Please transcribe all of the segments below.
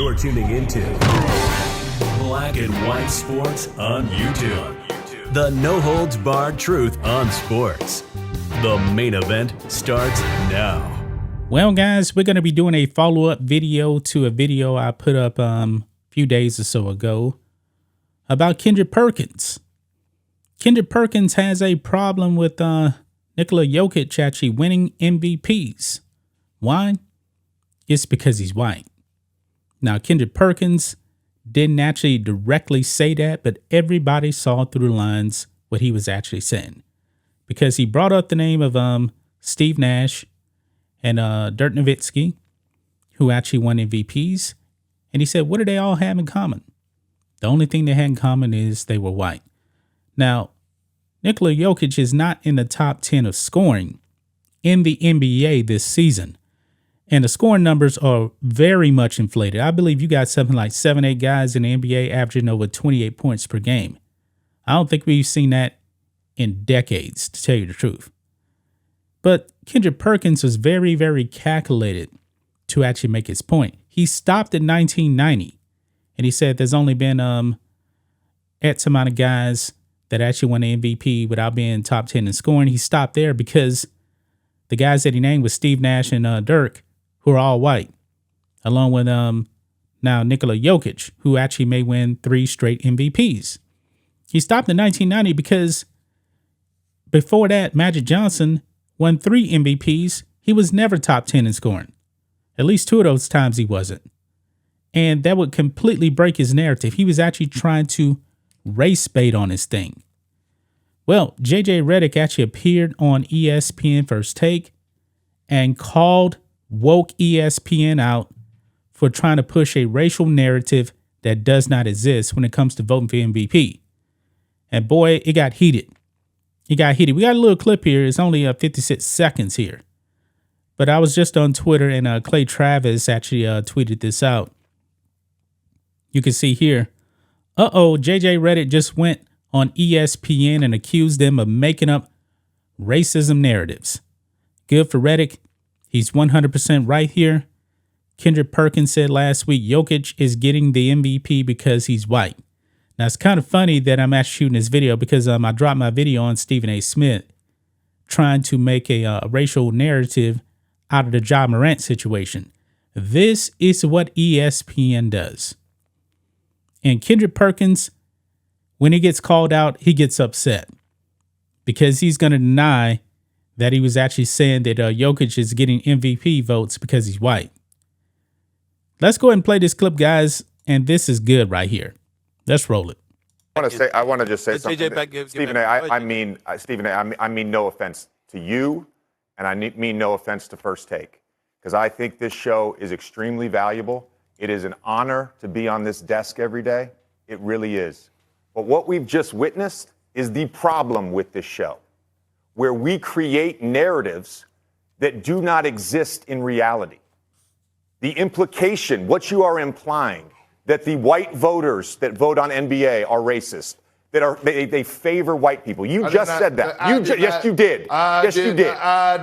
You're tuning into Black and White Sports on YouTube. The no-holds-barred truth on sports. The main event starts now. Well, guys, we're going to be doing a follow-up video to a video I put up a few days or so ago about Kendrick Perkins. Kendrick Perkins has a problem with Nikola Jokic actually winning MVPs. Why? It's because he's white. Now, Kendrick Perkins didn't actually directly say that, but everybody saw through the lines what he was actually saying. Because he brought up the name of Steve Nash and Dirk Nowitzki, who actually won MVPs. And he said, what do they all have in common? The only thing they had in common is they were white. Now, Nikola Jokic is not in the top 10 of scoring in the NBA this season. And the scoring numbers are very much inflated. I believe you got something like 7-8 guys in the NBA averaging over 28 points per game. I don't think we've seen that in decades, to tell you the truth. But Kendrick Perkins was very, very calculated to actually make his point. He stopped at 1990, and he said there's only been X amount of guys that actually won the MVP without being top 10 in scoring. He stopped there because the guys that he named was Steve Nash and Dirk, who are all white, along with now Nikola Jokic, who actually may win 3 straight MVPs. He stopped in 1990 because before that, Magic Johnson won 3 MVPs. He was never top 10 in scoring. At least 2 of those times he wasn't. And that would completely break his narrative. He was actually trying to race bait on his thing. Well, JJ Reddick actually appeared on ESPN First Take and called woke ESPN out for trying to push a racial narrative that does not exist when it comes to voting for MVP. And boy, it got heated. It got heated. We got a little clip here. It's only 56 seconds here. But I was just on Twitter and Clay Travis actually tweeted this out. You can see here. JJ Reddick just went on ESPN and accused them of making up racism narratives. Good for Reddick. He's 100% right here. Kendrick Perkins said last week, Jokic is getting the MVP because he's white. Now, it's kind of funny that I'm actually shooting this video because I dropped my video on Stephen A. Smith trying to make a racial narrative out of the Ja Morant situation. This is what ESPN does. And Kendrick Perkins, when he gets called out, he gets upset because he's going to deny that he was actually saying that Jokic is getting MVP votes because he's white. Let's go ahead and play this clip, guys. And this is good right here. Let's roll it. I want to just say something. Stephen A., I mean no offense to you, and I mean no offense to First Take, because I think this show is extremely valuable. It is an honor to be on this desk every day. It really is. But what we've just witnessed is the problem with this show, where we create narratives that do not exist in reality. The implication, what you are implying, that the white voters that vote on NBA are racist, they favor white people. You just said that. Yes, you did. Yes, you did.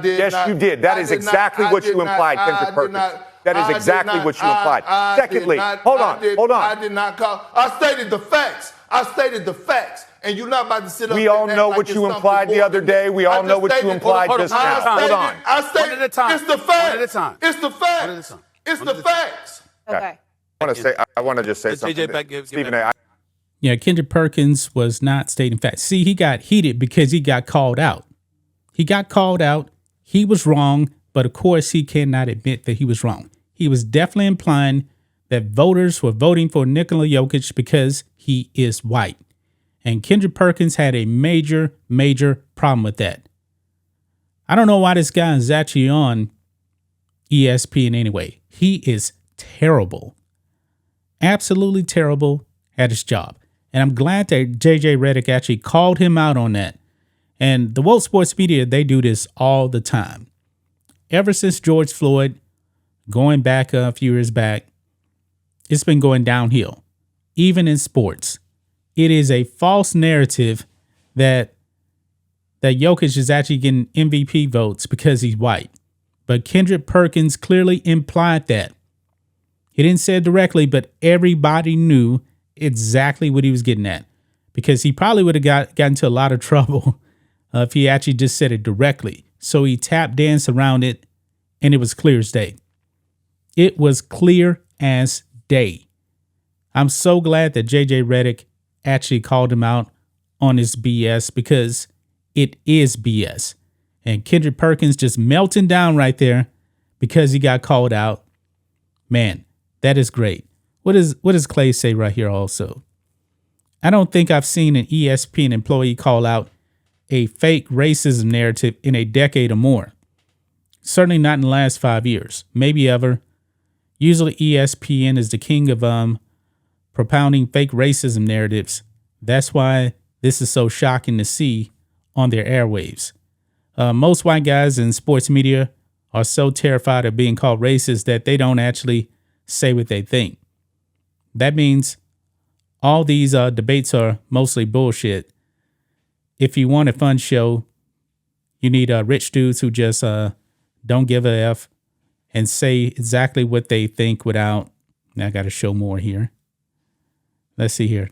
Yes, you did. That is exactly what you implied, Kendrick Perkins. That is exactly what you implied. Secondly, hold on. I did not call. I stated the facts. And you're not about to sit up. We all know what you implied the other day. We all know what you implied just now. Hold on. I stated one at a time. It's the facts. One at a time. It's the facts. It's the facts. Okay. I want to just say something. Stephen A. Yeah, Kendrick Perkins was not stating facts. See, he got heated because he got called out. He got called out. He was wrong, but of course he cannot admit that he was wrong. He was definitely implying that voters were voting for Nikola Jokic because he is white. And Kendrick Perkins had a major, major problem with that. I don't know why this guy is actually on ESPN anyway. He is terrible. Absolutely terrible at his job. And I'm glad that JJ Reddick actually called him out on that. And the woke sports media, they do this all the time. Ever since George Floyd, going back a few years back, it's been going downhill. Even in sports, it is a false narrative that Jokic is actually getting MVP votes because he's white. But Kendrick Perkins clearly implied that. He didn't say it directly, but everybody knew exactly what he was getting at, because he probably would have got into a lot of trouble if he actually just said it directly. So he tap danced around it, and it was clear as day. It was clear as day. I'm so glad that JJ Reddick actually called him out on his BS, because it is BS. And Kendrick Perkins just melting down right there because he got called out. Man, that is great. What does Clay say right here also? I don't think I've seen an ESPN employee call out a fake racism narrative in a decade or more. Certainly not in the last 5 years, maybe ever. Usually ESPN is the king of propounding fake racism narratives. That's why this is so shocking to see on their airwaves. Most white guys in sports media are so terrified of being called racist that they don't actually say what they think. That means all these debates are mostly bullshit. If you want a fun show, you need rich dudes who just don't give a F and say exactly what they think without. Now I got to show more here. Let's see here.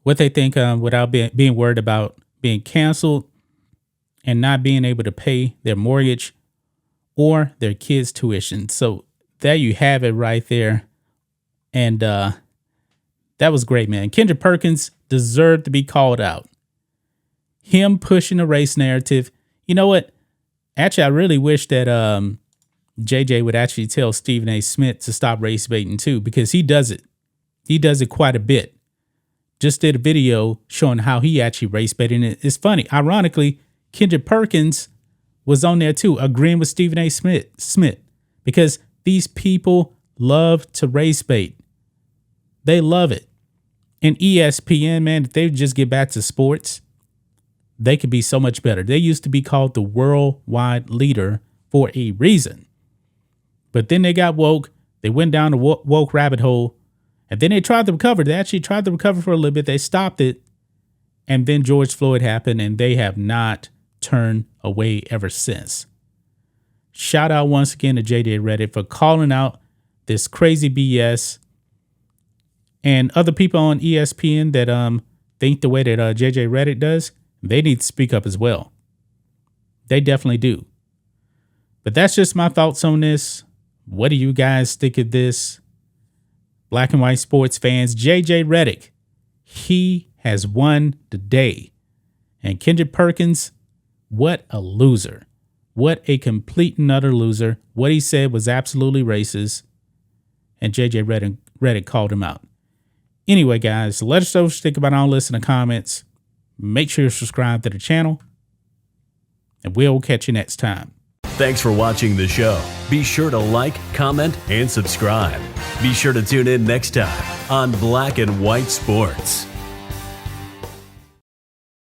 What they think without being worried about being canceled and not being able to pay their mortgage or their kids' tuition. So there you have it right there. And that was great, man. Kendrick Perkins deserved to be called out. Him pushing a race narrative. You know what? Actually, I really wish that JJ would actually tell Stephen A. Smith to stop race baiting too, because he does it. He does it quite a bit. Just did a video showing how he actually race baited. And it's funny. Ironically, Kendrick Perkins was on there too, agreeing with Stephen A. Smith, because these people love to race bait. They love it. And ESPN, man, if they would just get back to sports, they could be so much better. They used to be called the worldwide leader for a reason. But then they got woke. They went down the woke rabbit hole. And then they tried to recover. They actually tried to recover for a little bit. They stopped it. And then George Floyd happened, and they have not turned away ever since. Shout out once again to JJ Reddick for calling out this crazy BS. And other people on ESPN that think the way that JJ Reddick does, they need to speak up as well. They definitely do. But that's just my thoughts on this. What do you guys think of this? Black and white sports fans, JJ Reddick, he has won the day. And Kendrick Perkins, what a loser. What a complete and utter loser. What he said was absolutely racist. And JJ Reddick called him out. Anyway, guys, let us know what you think about all this in the comments. Make sure you subscribe to the channel. And we'll catch you next time. Thanks for watching the show. Be sure to like, comment, and subscribe. Be sure to tune in next time on Black and White Sports.